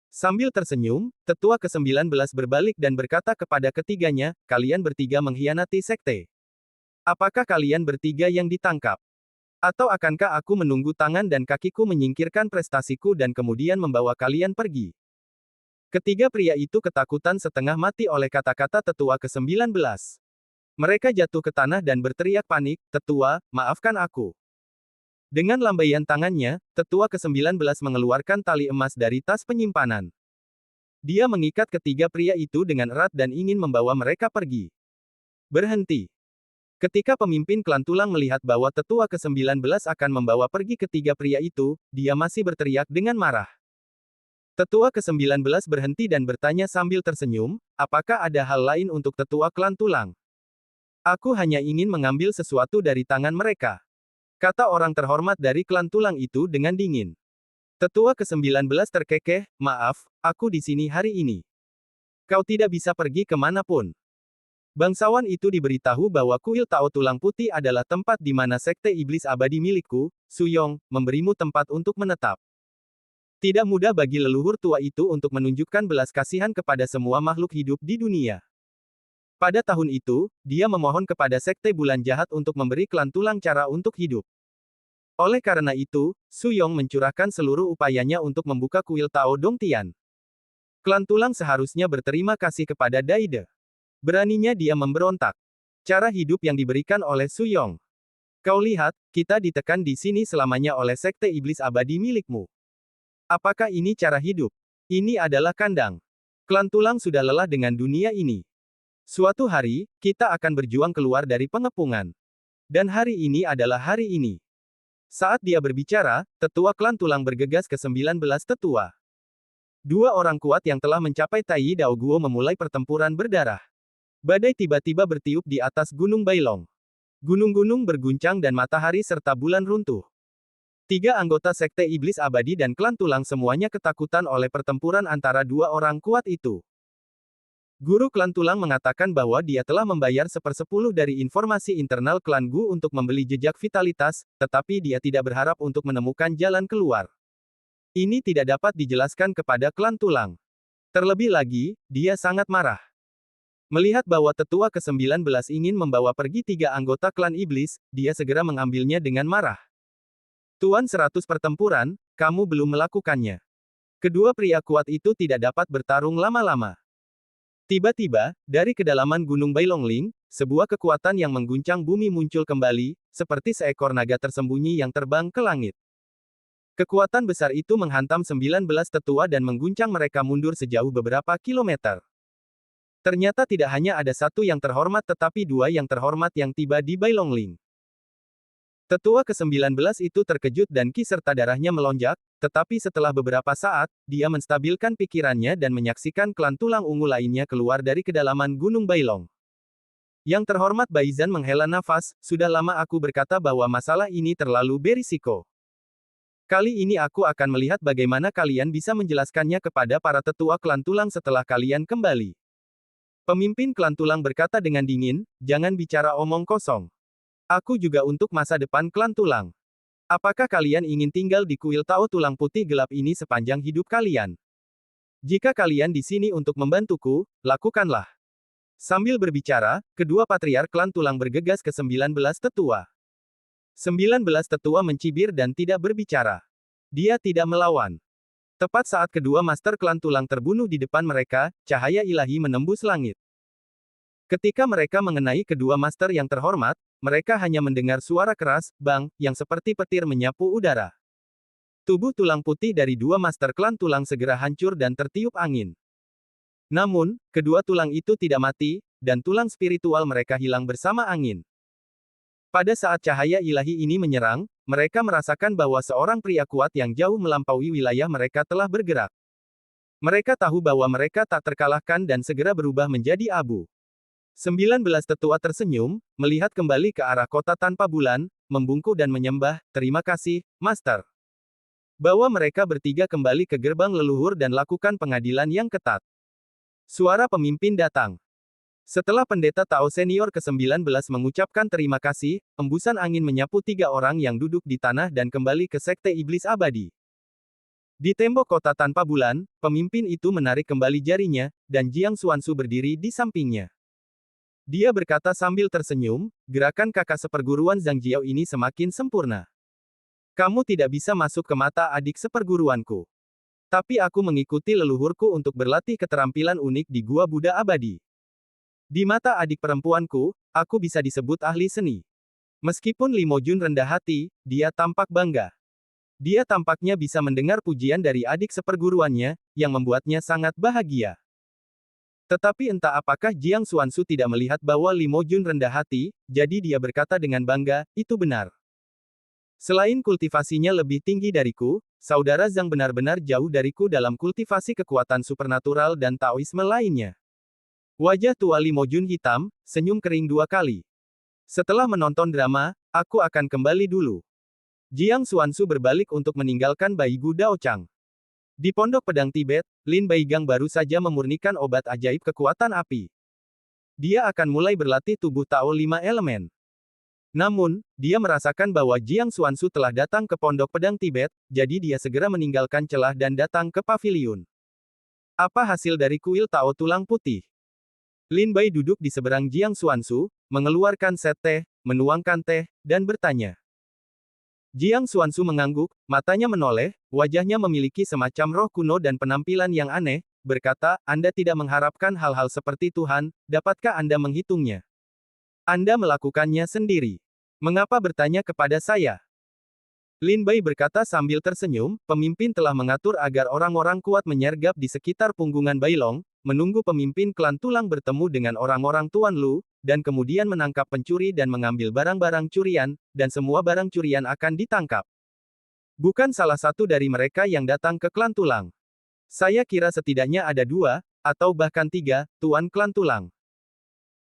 Sambil tersenyum, tetua ke-19 berbalik dan berkata kepada ketiganya, kalian bertiga mengkhianati sekte. Apakah kalian bertiga yang ditangkap? Atau akankah aku menunggu tangan dan kakiku menyingkirkan prestasiku dan kemudian membawa kalian pergi? Ketiga pria itu ketakutan setengah mati oleh kata-kata tetua ke-19. Mereka jatuh ke tanah dan berteriak panik, tetua, maafkan aku. Dengan lambaian tangannya, tetua ke-19 mengeluarkan tali emas dari tas penyimpanan. Dia mengikat ketiga pria itu dengan erat dan ingin membawa mereka pergi. Berhenti. Ketika pemimpin klan tulang melihat bahwa tetua ke-19 akan membawa pergi ketiga pria itu, dia masih berteriak dengan marah. Tetua ke-19 berhenti dan bertanya sambil tersenyum, apakah ada hal lain untuk tetua klan tulang? Aku hanya ingin mengambil sesuatu dari tangan mereka. Kata orang terhormat dari klan tulang itu dengan dingin. Tetua ke-19 terkekeh, maaf, aku di sini hari ini. Kau tidak bisa pergi kemanapun. Bangsawan itu diberitahu bahwa kuil Tao Tulang Putih adalah tempat di mana sekte iblis abadi milikku, Suyong, memberimu tempat untuk menetap. Tidak mudah bagi leluhur tua itu untuk menunjukkan belas kasihan kepada semua makhluk hidup di dunia. Pada tahun itu, dia memohon kepada sekte bulan jahat untuk memberi klan tulang cara untuk hidup. Oleh karena itu, Suyong mencurahkan seluruh upayanya untuk membuka kuil Tao Dong Tian. Klan tulang seharusnya berterima kasih kepada Daide. Beraninya dia memberontak. Cara hidup yang diberikan oleh Suyong. Kau lihat, kita ditekan di sini selamanya oleh sekte iblis abadi milikmu. Apakah ini cara hidup? Ini adalah kandang. Klan tulang sudah lelah dengan dunia ini. Suatu hari, kita akan berjuang keluar dari pengepungan. Dan hari ini adalah hari ini. Saat dia berbicara, tetua klan tulang bergegas ke 19 tetua. Dua orang kuat yang telah mencapai Tai Dao Guo memulai pertempuran berdarah. Badai tiba-tiba bertiup di atas Gunung Bailong. Gunung-gunung berguncang dan matahari serta bulan runtuh. Tiga anggota Sekte Iblis Abadi dan klan tulang semuanya ketakutan oleh pertempuran antara dua orang kuat itu. Guru klan tulang mengatakan bahwa dia telah membayar 1/10 dari informasi internal klan Gu untuk membeli jejak vitalitas, tetapi dia tidak berharap untuk menemukan jalan keluar. Ini tidak dapat dijelaskan kepada klan tulang. Terlebih lagi, dia sangat marah. Melihat bahwa tetua ke-19 ingin membawa pergi tiga anggota klan iblis, dia segera mengambilnya dengan marah. Tuan 100 pertempuran, kamu belum melakukannya. Kedua pria kuat itu tidak dapat bertarung lama-lama. Tiba-tiba, dari kedalaman Gunung Bailongling, sebuah kekuatan yang mengguncang bumi muncul kembali, seperti seekor naga tersembunyi yang terbang ke langit. Kekuatan besar itu menghantam 19 tetua dan mengguncang mereka mundur sejauh beberapa kilometer. Ternyata tidak hanya ada satu yang terhormat tetapi dua yang terhormat yang tiba di Bailongling. Tetua ke-19 itu terkejut dan ki serta darahnya melonjak, tetapi setelah beberapa saat, dia menstabilkan pikirannya dan menyaksikan klan tulang ungu lainnya keluar dari kedalaman Gunung Bailong. Yang terhormat Baizan menghela nafas, sudah lama aku berkata bahwa masalah ini terlalu berisiko. Kali ini aku akan melihat bagaimana kalian bisa menjelaskannya kepada para tetua klan tulang setelah kalian kembali. Pemimpin klan tulang berkata dengan dingin, jangan bicara omong kosong. Aku juga untuk masa depan klan tulang. Apakah kalian ingin tinggal di kuil Tao Tulang Putih gelap ini sepanjang hidup kalian? Jika kalian di sini untuk membantuku, lakukanlah. Sambil berbicara, kedua patriark klan tulang bergegas ke 19 tetua. 19 tetua mencibir dan tidak berbicara. Dia tidak melawan. Tepat saat kedua master klan tulang terbunuh di depan mereka, cahaya ilahi menembus langit. Ketika mereka mengenai kedua master yang terhormat, mereka hanya mendengar suara keras, bang, yang seperti petir menyapu udara. Tubuh tulang putih dari dua master klan tulang segera hancur dan tertiup angin. Namun, kedua tulang itu tidak mati, dan tulang spiritual mereka hilang bersama angin. Pada saat cahaya ilahi ini menyerang, mereka merasakan bahwa seorang pria kuat yang jauh melampaui wilayah mereka telah bergerak. Mereka tahu bahwa mereka tak terkalahkan dan segera berubah menjadi abu. 19 tetua tersenyum, melihat kembali ke arah kota tanpa bulan, membungkuk dan menyembah, terima kasih, Master. Bawa mereka bertiga kembali ke gerbang leluhur dan lakukan pengadilan yang ketat. Suara pemimpin datang. Setelah pendeta Tao senior ke-19 mengucapkan terima kasih, embusan angin menyapu 3 orang yang duduk di tanah dan kembali ke Sekte Iblis Abadi. Di tembok kota tanpa bulan, pemimpin itu menarik kembali jarinya, dan Jiang Xuanzu berdiri di sampingnya. Dia berkata sambil tersenyum, gerakan kakak seperguruan Zhang Jiao ini semakin sempurna. Kamu tidak bisa masuk ke mata adik seperguruanku. Tapi aku mengikuti leluhurku untuk berlatih keterampilan unik di Gua Buddha Abadi. Di mata adik perempuanku, aku bisa disebut ahli seni. Meskipun Li Mojun rendah hati, dia tampak bangga. Dia tampaknya bisa mendengar pujian dari adik seperguruannya, yang membuatnya sangat bahagia. Tetapi entah apakah Jiang Xuanzu tidak melihat bahwa Li Mojun rendah hati, jadi dia berkata dengan bangga, itu benar. Selain kultivasinya lebih tinggi dariku, saudara Zhang benar-benar jauh dariku dalam kultivasi kekuatan supernatural dan Taoisme lainnya. Wajah tua Li Mojun hitam, senyum kering 2 kali. Setelah menonton drama, aku akan kembali dulu. Jiang Xuanzu berbalik untuk meninggalkan Bai Gu Dao Chang. Di Pondok Pedang Tibet, Lin Baigang baru saja memurnikan obat ajaib kekuatan api. Dia akan mulai berlatih tubuh Tao 5 elemen. Namun, dia merasakan bahwa Jiang Xuanzu telah datang ke Pondok Pedang Tibet, jadi dia segera meninggalkan celah dan datang ke paviliun. Apa hasil dari kuil Tao tulang putih? Lin Bai duduk di seberang Jiang Xuanzu, mengeluarkan set teh, menuangkan teh, dan bertanya. Jiang Xuanzu mengangguk, matanya menoleh, wajahnya memiliki semacam roh kuno dan penampilan yang aneh, berkata, Anda tidak mengharapkan hal-hal seperti Tuhan, dapatkah Anda menghitungnya? Anda melakukannya sendiri. Mengapa bertanya kepada saya? Lin Bai berkata sambil tersenyum, pemimpin telah mengatur agar orang-orang kuat menyergap di sekitar punggungan Bailong, menunggu pemimpin klan tulang bertemu dengan orang-orang Tuan Lu, dan kemudian menangkap pencuri dan mengambil barang-barang curian, dan semua barang curian akan ditangkap. Bukan salah satu dari mereka yang datang ke klan tulang. Saya kira setidaknya ada 2, atau bahkan 3, Tuan klan tulang.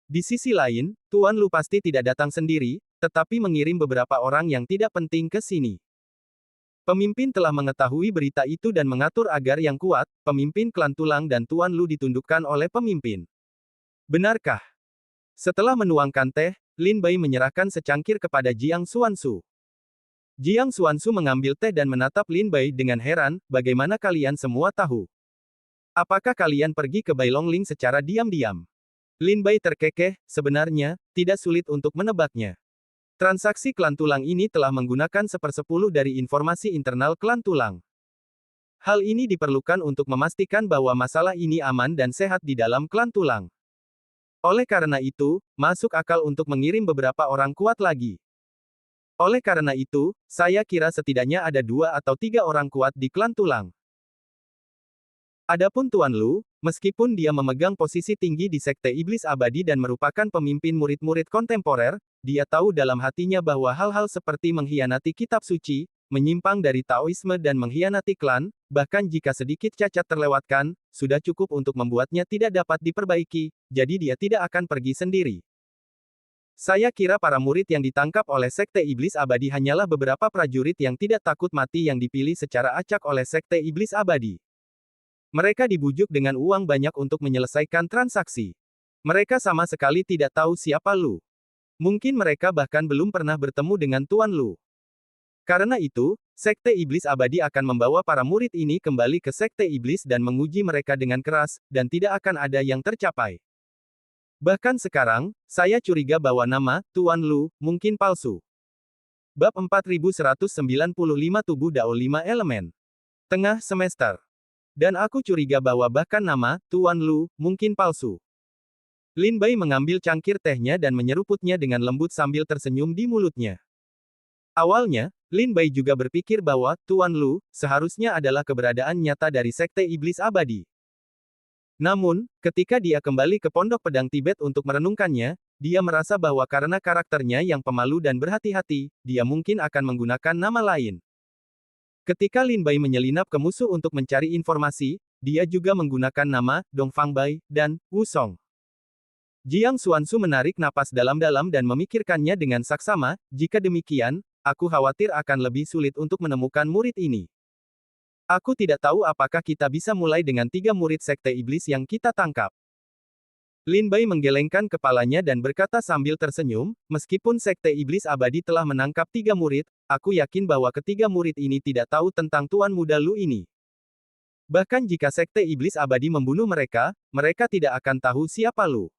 Di sisi lain, Tuan Lu pasti tidak datang sendiri, tetapi mengirim beberapa orang yang tidak penting ke sini. Pemimpin telah mengetahui berita itu dan mengatur agar yang kuat, pemimpin klan tulang dan Tuan Lu ditundukkan oleh pemimpin. Benarkah? Setelah menuangkan teh, Lin Bai menyerahkan secangkir kepada Jiang Xuanzu. Jiang Xuanzu mengambil teh dan menatap Lin Bai dengan heran, bagaimana kalian semua tahu? Apakah kalian pergi ke Bailongling secara diam-diam? Lin Bai terkekeh, sebenarnya, tidak sulit untuk menebaknya. Transaksi klan tulang ini telah menggunakan 1/10 dari informasi internal klan tulang. Hal ini diperlukan untuk memastikan bahwa masalah ini aman dan sehat di dalam klan tulang. Oleh karena itu, masuk akal untuk mengirim beberapa orang kuat lagi. Oleh karena itu, saya kira setidaknya ada 2 atau 3 orang kuat di klan tulang. Adapun Tuan Lu, meskipun dia memegang posisi tinggi di Sekte Iblis Abadi dan merupakan pemimpin murid-murid kontemporer, dia tahu dalam hatinya bahwa hal-hal seperti mengkhianati kitab suci, menyimpang dari Taoisme dan mengkhianati klan, bahkan jika sedikit cacat terlewatkan, sudah cukup untuk membuatnya tidak dapat diperbaiki, jadi dia tidak akan pergi sendiri. Saya kira para murid yang ditangkap oleh Sekte Iblis Abadi hanyalah beberapa prajurit yang tidak takut mati yang dipilih secara acak oleh Sekte Iblis Abadi. Mereka dibujuk dengan uang banyak untuk menyelesaikan transaksi. Mereka sama sekali tidak tahu siapa Lu. Mungkin mereka bahkan belum pernah bertemu dengan Tuan Lu. Karena itu, Sekte Iblis Abadi akan membawa para murid ini kembali ke Sekte Iblis dan menguji mereka dengan keras, dan tidak akan ada yang tercapai. Bahkan sekarang, saya curiga bahwa nama Tuan Lu mungkin palsu. Bab 4195 Tubuh Dao 5 Elemen. Tengah semester. Dan aku curiga bahwa bahkan nama Tuan Lu mungkin palsu. Lin Bai mengambil cangkir tehnya dan menyeruputnya dengan lembut sambil tersenyum di mulutnya. Awalnya, Lin Bai juga berpikir bahwa Tuan Lu seharusnya adalah keberadaan nyata dari Sekte Iblis Abadi. Namun, ketika dia kembali ke Pondok Pedang Tibet untuk merenungkannya, dia merasa bahwa karena karakternya yang pemalu dan berhati-hati, dia mungkin akan menggunakan nama lain. Ketika Lin Bai menyelinap ke musuh untuk mencari informasi, dia juga menggunakan nama Dong Fang Bai dan Wu Song. Jiang Xuanzu menarik napas dalam-dalam dan memikirkannya dengan saksama, jika demikian, aku khawatir akan lebih sulit untuk menemukan murid ini. Aku tidak tahu apakah kita bisa mulai dengan 3 murid Sekte Iblis yang kita tangkap. Lin Bai menggelengkan kepalanya dan berkata sambil tersenyum, meskipun Sekte Iblis Abadi telah menangkap 3 murid, aku yakin bahwa ketiga murid ini tidak tahu tentang Tuan Muda Lu ini. Bahkan jika Sekte Iblis Abadi membunuh mereka, mereka tidak akan tahu siapa Lu.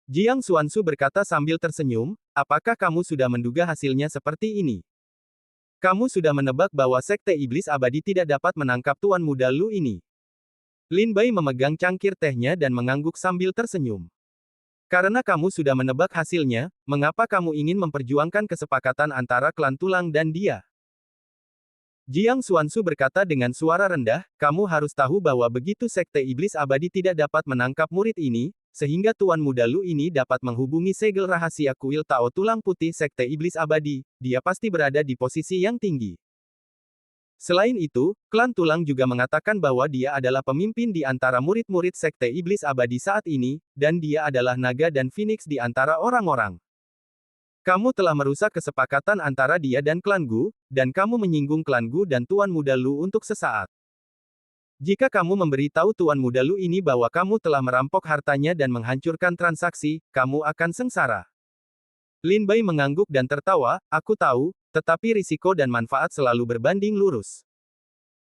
Jiang Xuanzu berkata sambil tersenyum, apakah kamu sudah menduga hasilnya seperti ini? Kamu sudah menebak bahwa Sekte Iblis Abadi tidak dapat menangkap Tuan Muda Lu ini. Lin Bai memegang cangkir tehnya dan mengangguk sambil tersenyum. Karena kamu sudah menebak hasilnya, mengapa kamu ingin memperjuangkan kesepakatan antara klan tulang dan dia? Jiang Xuanzu berkata dengan suara rendah, kamu harus tahu bahwa begitu Sekte Iblis Abadi tidak dapat menangkap murid ini, sehingga Tuan Muda Lu ini dapat menghubungi segel rahasia kuil Tao Tulang Putih Sekte Iblis Abadi, dia pasti berada di posisi yang tinggi. Selain itu, klan tulang juga mengatakan bahwa dia adalah pemimpin di antara murid-murid Sekte Iblis Abadi saat ini, dan dia adalah naga dan phoenix di antara orang-orang. Kamu telah merusak kesepakatan antara dia dan klan Gu, dan kamu menyinggung klan Gu dan Tuan Muda Lu untuk sesaat. Jika kamu memberitahu Tuan Muda Lu ini bahwa kamu telah merampok hartanya dan menghancurkan transaksi, kamu akan sengsara. Lin Bai mengangguk dan tertawa, aku tahu, tetapi risiko dan manfaat selalu berbanding lurus.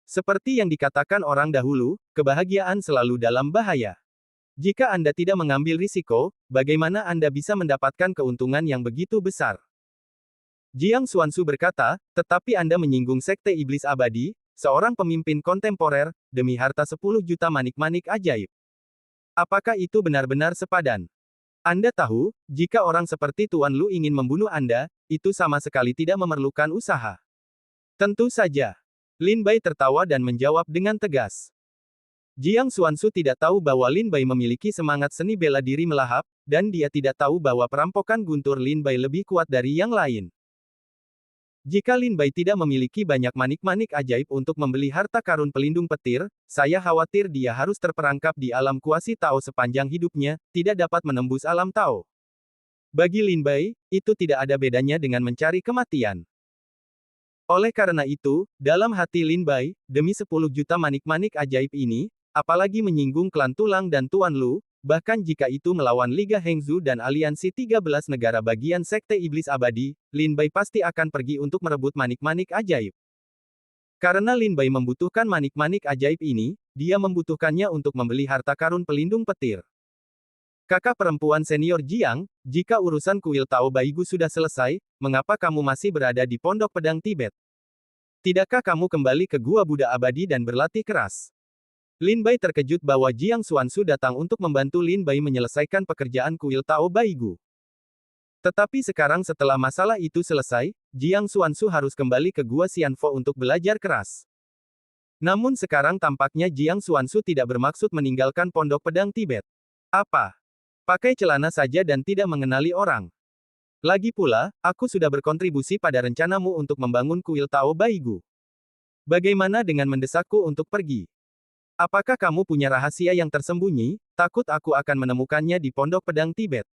Seperti yang dikatakan orang dahulu, kebahagiaan selalu dalam bahaya. Jika Anda tidak mengambil risiko, bagaimana Anda bisa mendapatkan keuntungan yang begitu besar? Jiang Xuanzu berkata, tetapi Anda menyinggung Sekte Iblis Abadi, seorang pemimpin kontemporer, demi harta 10 juta manik-manik ajaib. Apakah itu benar-benar sepadan? Anda tahu, jika orang seperti Tuan Lu ingin membunuh Anda, itu sama sekali tidak memerlukan usaha. Tentu saja. Lin Bai tertawa dan menjawab dengan tegas. Jiang Xuanzu tidak tahu bahwa Lin Bai memiliki semangat seni bela diri melahap, dan dia tidak tahu bahwa perampokan guntur Lin Bai lebih kuat dari yang lain. Jika Lin Bai tidak memiliki banyak manik-manik ajaib untuk membeli harta karun pelindung petir, saya khawatir dia harus terperangkap di alam kuasi Tao sepanjang hidupnya, tidak dapat menembus alam Tao. Bagi Lin Bai, itu tidak ada bedanya dengan mencari kematian. Oleh karena itu, dalam hati Lin Bai, demi 10 juta manik-manik ajaib ini, apalagi menyinggung klan tulang dan Tuan Lu, bahkan jika itu melawan Liga Hengzu dan aliansi 13 negara bagian Sekte Iblis Abadi, Lin Bai pasti akan pergi untuk merebut manik-manik ajaib. Karena Lin Bai membutuhkan manik-manik ajaib ini, dia membutuhkannya untuk membeli harta karun pelindung petir. Kakak perempuan senior Jiang, jika urusan kuil Tao Baigu sudah selesai, mengapa kamu masih berada di Pondok Pedang Tibet? Tidakkah kamu kembali ke Gua Buddha Abadi dan berlatih keras? Lin Bai terkejut bahwa Jiang Xuanzu datang untuk membantu Lin Bai menyelesaikan pekerjaan kuil Tao Baigu. Tetapi sekarang setelah masalah itu selesai, Jiang Xuanzu harus kembali ke Gua Xianfo untuk belajar keras. Namun sekarang tampaknya Jiang Xuanzu tidak bermaksud meninggalkan Pondok Pedang Tibet. Apa? Pakai celana saja dan tidak mengenali orang. Lagi pula, aku sudah berkontribusi pada rencanamu untuk membangun kuil Tao Baigu. Bagaimana dengan mendesakku untuk pergi? Apakah kamu punya rahasia yang tersembunyi? Takut aku akan menemukannya di Pondok Pedang Tibet.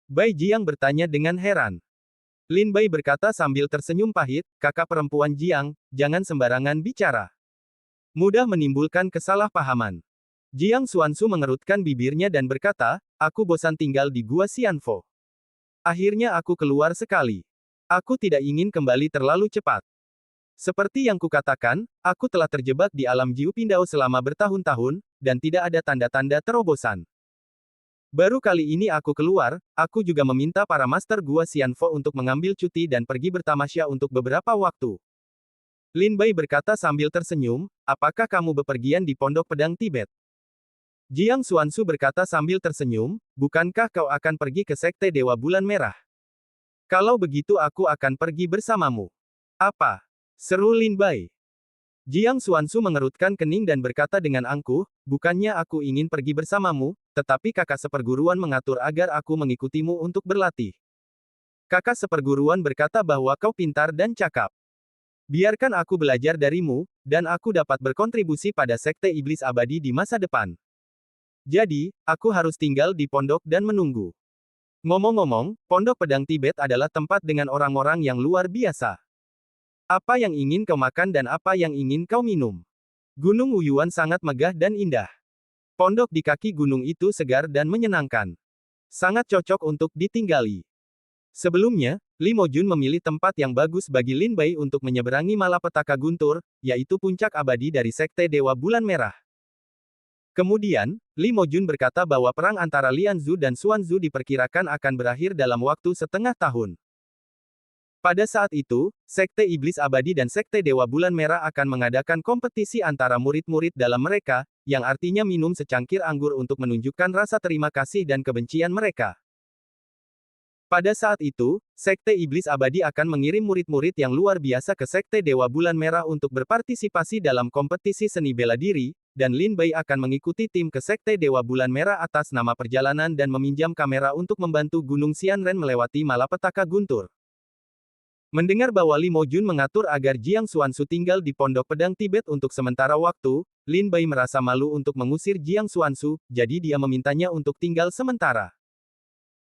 Bai Jiang bertanya dengan heran. Lin Bai berkata sambil tersenyum pahit, kakak perempuan Jiang, jangan sembarangan bicara. Mudah menimbulkan kesalahpahaman. Jiang Xuanzu mengerutkan bibirnya dan berkata, aku bosan tinggal di Gua Xianfo. Akhirnya aku keluar sekali. Aku tidak ingin kembali terlalu cepat. Seperti yang kukatakan, aku telah terjebak di alam Jiu Pindao selama bertahun-tahun, dan tidak ada tanda-tanda terobosan. Baru kali ini aku keluar, aku juga meminta para master Gua Xianfo untuk mengambil cuti dan pergi bertamasya untuk beberapa waktu. Lin Bai berkata sambil tersenyum, apakah kamu bepergian di Pondok Pedang Tibet? Jiang Xuanzu berkata sambil tersenyum, bukankah kau akan pergi ke Sekte Dewa Bulan Merah? Kalau begitu aku akan pergi bersamamu. Apa? Seru Lin Bai. Jiang Xuanzu mengerutkan kening dan berkata dengan angkuh, bukannya aku ingin pergi bersamamu, tetapi kakak seperguruan mengatur agar aku mengikutimu untuk berlatih. Kakak seperguruan berkata bahwa kau pintar dan cakap. Biarkan aku belajar darimu, dan aku dapat berkontribusi pada Sekte Iblis Abadi di masa depan. Jadi, aku harus tinggal di pondok dan menunggu. Ngomong-ngomong, Pondok Pedang Tibet adalah tempat dengan orang-orang yang luar biasa. Apa yang ingin kau makan dan apa yang ingin kau minum? Gunung Wuyuan sangat megah dan indah. Pondok di kaki gunung itu segar dan menyenangkan. Sangat cocok untuk ditinggali. Sebelumnya, Li Mojun memilih tempat yang bagus bagi Lin Bai untuk menyeberangi malapetaka guntur, yaitu puncak abadi dari Sekte Dewa Bulan Merah. Kemudian, Li Mojun berkata bahwa perang antara Lian Zhu dan Xuan Zhu diperkirakan akan berakhir dalam waktu setengah tahun. Pada saat itu, Sekte Iblis Abadi dan Sekte Dewa Bulan Merah akan mengadakan kompetisi antara murid-murid dalam mereka, yang artinya minum secangkir anggur untuk menunjukkan rasa terima kasih dan kebencian mereka. Pada saat itu, Sekte Iblis Abadi akan mengirim murid-murid yang luar biasa ke Sekte Dewa Bulan Merah untuk berpartisipasi dalam kompetisi seni bela diri, dan Lin Bai akan mengikuti tim ke Sekte Dewa Bulan Merah atas nama perjalanan dan meminjam kamera untuk membantu Gunung Xianren melewati malapetaka guntur. Mendengar bahwa Li Mojun mengatur agar Jiang Xuansu tinggal di Pondok Pedang Tibet untuk sementara waktu, Lin Bai merasa malu untuk mengusir Jiang Xuansu, jadi dia memintanya untuk tinggal sementara.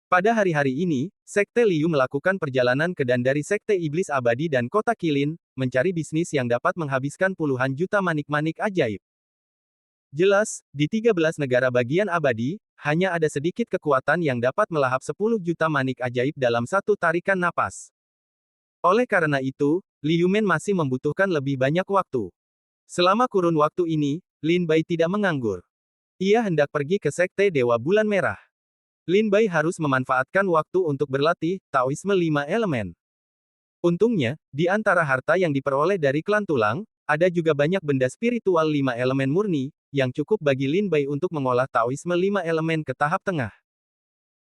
Pada hari-hari ini, Sekte Liu melakukan perjalanan ke dan dari Sekte Iblis Abadi dan Kota Qilin, mencari bisnis yang dapat menghabiskan puluhan juta manik-manik ajaib. Jelas, di 13 negara bagian abadi, hanya ada sedikit kekuatan yang dapat melahap 10 juta manik ajaib dalam satu tarikan napas. Oleh karena itu, Liu Men masih membutuhkan lebih banyak waktu. Selama kurun waktu ini, Lin Bai tidak menganggur. Ia hendak pergi ke Sekte Dewa Bulan Merah. Lin Bai harus memanfaatkan waktu untuk berlatih Taoisme 5 elemen. Untungnya, di antara harta yang diperoleh dari klan tulang, ada juga banyak benda spiritual 5 elemen murni, yang cukup bagi Lin Bai untuk mengolah Taoisme 5 elemen ke tahap tengah.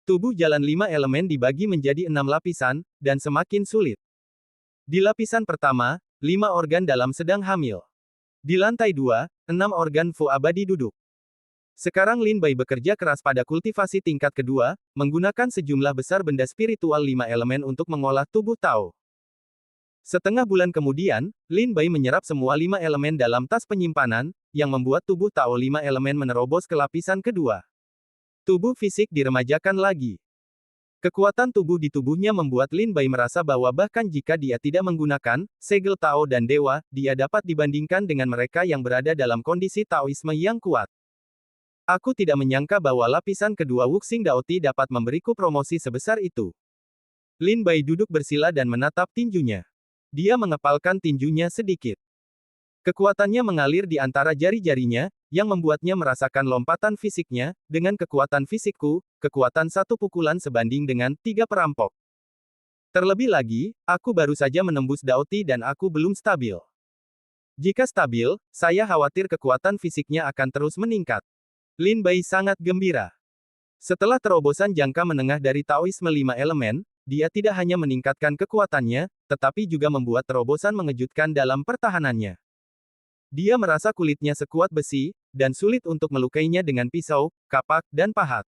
Tubuh jalan 5 elemen dibagi menjadi 6 lapisan, dan semakin sulit. Di lapisan pertama, 5 organ dalam sedang hamil. Di lantai 2, 6 organ Fu abadi duduk. Sekarang Lin Bai bekerja keras pada kultivasi tingkat kedua, menggunakan sejumlah besar benda spiritual 5 elemen untuk mengolah tubuh Tao. Setengah bulan kemudian, Lin Bai menyerap semua 5 elemen dalam tas penyimpanan, yang membuat tubuh Tao 5 elemen menerobos ke lapisan kedua. Tubuh fisik diremajakan lagi. Kekuatan tubuh di tubuhnya membuat Lin Bai merasa bahwa bahkan jika dia tidak menggunakan segel Tao dan Dewa, dia dapat dibandingkan dengan mereka yang berada dalam kondisi Taoisme yang kuat. Aku tidak menyangka bahwa lapisan kedua Wuxing Daoti dapat memberiku promosi sebesar itu. Lin Bai duduk bersila dan menatap tinjunya. Dia mengepalkan tinjunya sedikit. Kekuatannya mengalir di antara jari-jarinya, yang membuatnya merasakan lompatan fisiknya, dengan kekuatan fisikku, kekuatan satu pukulan sebanding dengan 3 perampok. Terlebih lagi, aku baru saja menembus Daoti dan aku belum stabil. Jika stabil, saya khawatir kekuatan fisiknya akan terus meningkat. Lin Bai sangat gembira. Setelah terobosan jangka menengah dari Taoisme 5 elemen, dia tidak hanya meningkatkan kekuatannya, tetapi juga membuat terobosan mengejutkan dalam pertahanannya. Dia merasa kulitnya sekuat besi, dan sulit untuk melukainya dengan pisau, kapak, dan pahat.